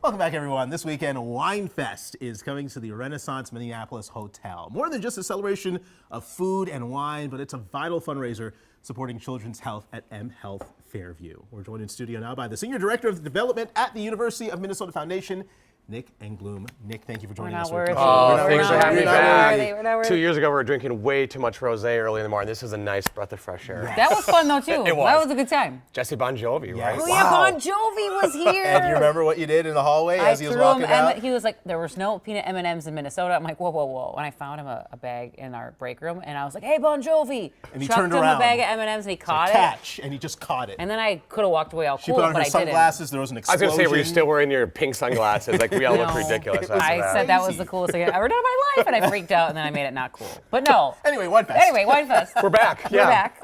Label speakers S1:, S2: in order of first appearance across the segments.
S1: Welcome back, everyone. This weekend, WineFest is coming to the Renaissance Minneapolis Hotel. More than just a celebration of food and wine, but it's a vital fundraiser supporting children's health at M Health Fairview. We're joined in studio now by the Senior Director of Development at the University of Minnesota Foundation, Nick Englum. Nick, thank you for joining us.
S2: Thanks
S3: for having me
S2: back.
S3: 2 years ago, we were drinking way too much rosé early in the morning. This is a nice breath of fresh air.
S2: That was fun, though, too.
S3: It was.
S2: That was a good time.
S3: Jesse Bon Jovi, right?
S2: Oh, yeah, Bon Jovi was here.
S1: And you remember what you did in the hallway as he was walking out?
S2: He was like, there was no peanut M&Ms in Minnesota. I'm like, whoa, whoa, whoa. And I found him a bag in our break room, and I was like, hey, Bon Jovi.
S1: And he
S2: chucked
S1: turned
S2: him
S1: around.
S2: a bag of M&Ms, and he caught it.
S1: Catch, and he just caught it.
S2: And then I could have walked away all
S1: She
S2: cool,
S1: put on
S2: but
S1: her
S2: I didn't.
S1: sunglasses. There was an
S3: I was
S1: explosion.
S3: going to say, were you still wearing your pink sunglasses? Like, we all look
S2: No.
S3: ridiculous.
S2: I said that was the coolest thing I've ever done in my life, and I freaked out, and then I made it not cool. But no.
S1: Anyway, WineFest.
S2: WineFest.
S3: We're back.
S2: We're back.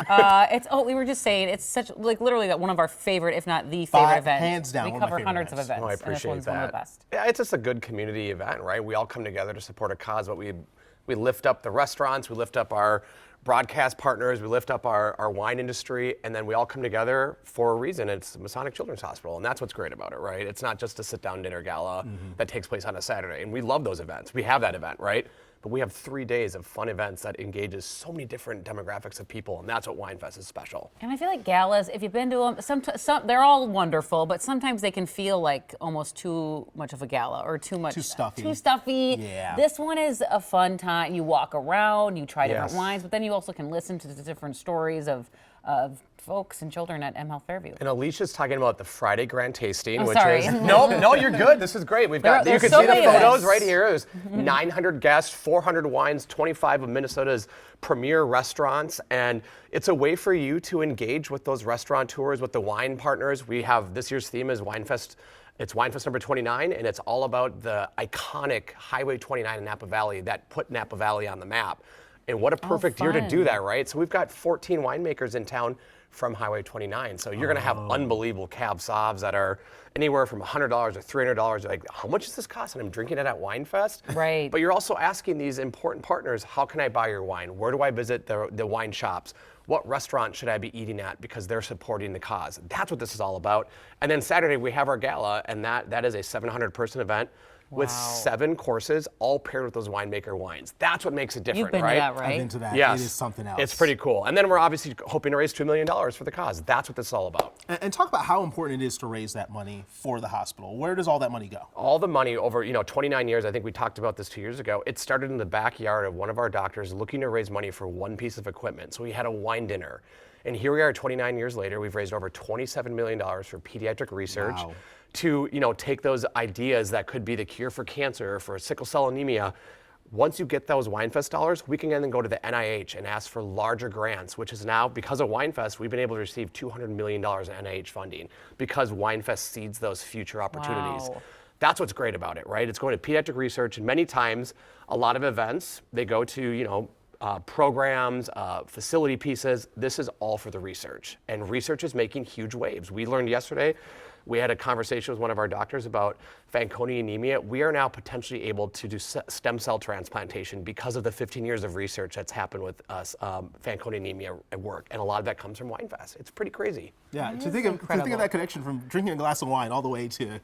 S2: We were just saying, it's such, like, literally one of our favorite, if not the favorite event.
S1: Hands down,
S2: we
S1: one of my
S2: cover
S1: favorite
S2: hundreds
S1: events.
S2: of events.
S3: Oh, I
S2: and this
S3: appreciate
S2: one's
S3: that.
S2: one of the best.
S3: Yeah, it's just a good community event, right? We all come together to support a cause, but we lift up the restaurants, we lift up our broadcast partners, we lift up our wine industry, and then we all come together for a reason. It's Masonic Children's Hospital, and that's what's great about it, right? It's not just a sit-down dinner gala that takes place on a Saturday, and we love those events. We have that event, right? But we have 3 days of fun events that engages so many different demographics of people, and that's what WineFest is special.
S2: And I feel like galas, if you've been to them, some they're all wonderful, but sometimes they can feel like almost too much of a gala or too much.
S1: Too stuffy.
S2: Too stuffy.
S1: Yeah.
S2: This one is a fun time. You walk around, you try different
S3: Yes.
S2: wines, but then you also can listen to the different stories of folks and children at M Health Fairview.
S3: And Alicia's talking about the Friday Grand Tasting,
S2: I'm
S3: which
S2: sorry.
S3: is no, you're good. This is great. We've got you
S2: there's
S3: can
S2: so
S3: see the
S2: many
S3: photos
S2: events.
S3: right here. There's 900 guests, 400 wines, 25 of Minnesota's premier restaurants, and it's a way for you to engage with those restaurateurs, with the wine partners. We have this year's theme is WineFest. It's WineFest number 29, and it's all about the iconic Highway 29 in Napa Valley that put Napa Valley on the map. And what a perfect year to do
S2: fun.
S3: that, right? So we've got 14 winemakers in town from Highway 29. So you're going to have unbelievable cab sauves that are anywhere from $100 or $300. You're like, how much does this cost? And I'm drinking it at WineFest.
S2: Right.
S3: But you're also asking these important partners, how can I buy your wine? Where do I visit the wine shops? What restaurant should I be eating at? Because they're supporting the cause. That's what this is all about. And then Saturday we have our gala, and that is a 700-person event with 7 courses, all paired with those winemaker wines. That's what makes it different,
S2: You've been
S3: right?
S2: to that, right?
S1: I've been to that.
S3: Yes.
S1: It is something else.
S3: It's pretty cool. And then we're obviously hoping to raise $2 million for the cause. That's what this is all about.
S1: And talk about how important it is to raise that money for the hospital. Where does all that money go?
S3: All the money over 29 years, I think we talked about this 2 years ago, it started in the backyard of one of our doctors looking to raise money for one piece of equipment. So we had a wine dinner. And here we are 29 years later, we've raised over $27 million for pediatric research.
S1: Wow.
S3: To take those ideas that could be the cure for cancer, for sickle cell anemia. Once you get those WineFest dollars, we can then go to the NIH and ask for larger grants, which is now, because of WineFest, we've been able to receive $200 million in NIH funding because WineFest seeds those future opportunities.
S2: Wow.
S3: That's what's great about it, right? It's going to pediatric research, and many times, a lot of events, they go to, programs, facility pieces. This is all for the research, and research is making huge waves. We learned yesterday, we had a conversation with one of our doctors about Fanconi anemia. We are now potentially able to do stem cell transplantation because of the 15 years of research that's happened with us, Fanconi anemia at work, and a lot of that comes from WineFest. It's pretty crazy.
S1: Yeah, to think of that connection from drinking a glass of wine all the way to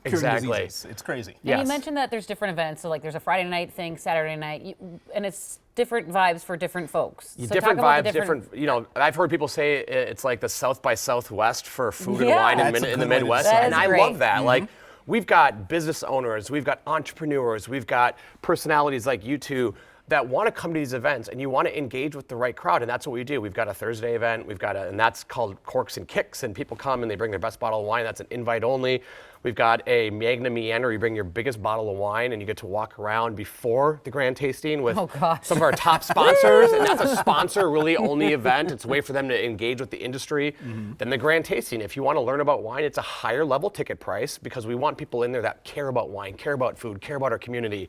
S3: Exactly.
S1: diseases. It's crazy.
S2: And
S3: Yes.
S2: you mentioned that there's different events. So like there's a Friday night thing, Saturday night, and it's different vibes for different folks. So
S3: Different
S2: talk about the
S3: different. I've heard people say it's like the South by Southwest for food and
S2: Yeah.
S3: wine
S1: That's a
S3: in
S1: good
S3: the
S1: way to
S3: Midwest,
S1: describe
S3: and
S2: it. That
S3: I
S2: is
S3: love
S2: great.
S3: that. Like, we've got business owners, we've got entrepreneurs, we've got personalities like you two that want to come to these events, and you want to engage with the right crowd, and that's what we do. We've got a Thursday event, and that's called Corks and Kicks, and people come and they bring their best bottle of wine. That's an invite only. We've got a Magna Meander. You bring your biggest bottle of wine, and you get to walk around before the grand tasting with some of our top sponsors, and that's a sponsor-really only event. It's a way for them to engage with the industry. Then the grand tasting. If you want to learn about wine, it's a higher level ticket price because we want people in there that care about wine, care about food, care about our community.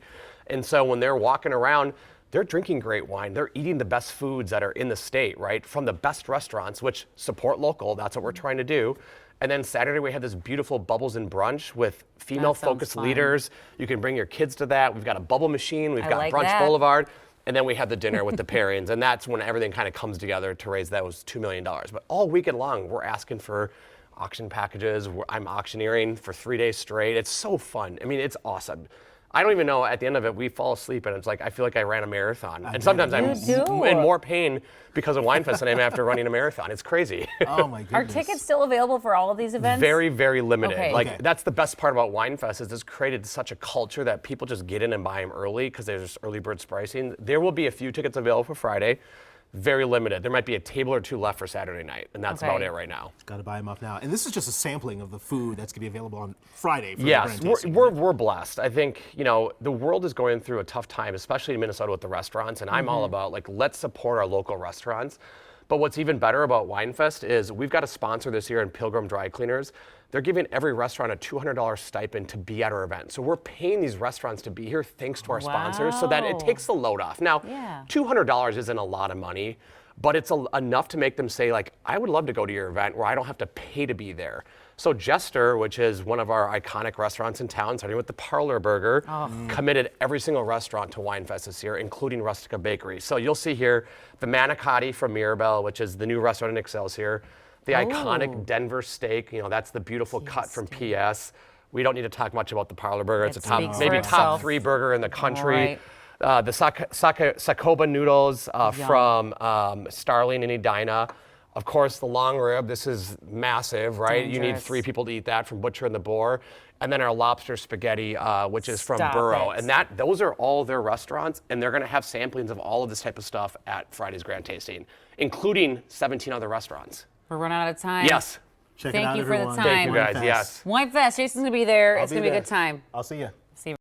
S3: And so when they're walking around, they're drinking great wine. They're eating the best foods that are in the state, right? From the best restaurants, which support local. That's what we're trying to do. And then Saturday we had this beautiful bubbles and brunch with female-focused leaders. You can bring your kids to that. We've got a bubble machine. We've got Brunch Boulevard. And then we had the dinner with the pairings. And that's when everything kind of comes together to raise those $2 million. But all weekend long, we're asking for auction packages. I'm auctioneering for 3 days straight. It's so fun. I mean, it's awesome. I don't even know, at the end of it, we fall asleep and it's like, I feel like I ran a marathon. And sometimes I'm in more pain because of WineFest than I am after running a marathon. It's crazy.
S1: Oh my goodness.
S2: Are tickets still available for all of these events?
S3: Very, very limited.
S2: Okay.
S3: That's the best part about WineFest is it's created such a culture that people just get in and buy them early because there's early bird pricing. There will be a few tickets available for Friday. Very limited. There might be a table or two left for Saturday night, and that's about it right now.
S1: Got to buy them up now. And this is just a sampling of the food that's going to be available on Friday. For
S3: Yes,
S1: the grand tasting.
S3: we're blessed. I think, the world is going through a tough time, especially in Minnesota with the restaurants, and I'm all about, let's support our local restaurants. But what's even better about WineFest is we've got a sponsor this year in Pilgrim Dry Cleaners. They're giving every restaurant a $200 stipend to be at our event. So we're paying these restaurants to be here thanks to our sponsors so that it takes the load off. Now, $200 isn't a lot of money, but it's enough to make them say, I would love to go to your event where I don't have to pay to be there. So Jester, which is one of our iconic restaurants in town, starting with the Parlor Burger, committed every single restaurant to WineFest this year, including Rustica Bakery. So you'll see here the Manicotti from Mirabelle, which is the new restaurant in Excelsior. The iconic Denver steak, that's the beautiful cut from PS. We don't need to talk much about the Parlor Burger. It's a top 3 burger in the country. The Sakoba noodles from Starling and Edina. Of course, the long rib. This is massive, right? You need 3 people to eat that from Butcher and the Boar. And then our lobster spaghetti, which is from Burrow. And those are all their restaurants, and they're going to have samplings of all of this type of stuff at Friday's Grand Tasting, including 17 other restaurants.
S2: We're running out of time.
S3: Yes.
S1: Check it out,
S2: Thank you for the
S1: everyone.
S2: time.
S3: Thank you, guys. Yes.
S2: WineFest. Jason's going to be there. It's going to be a good time.
S1: I'll see you.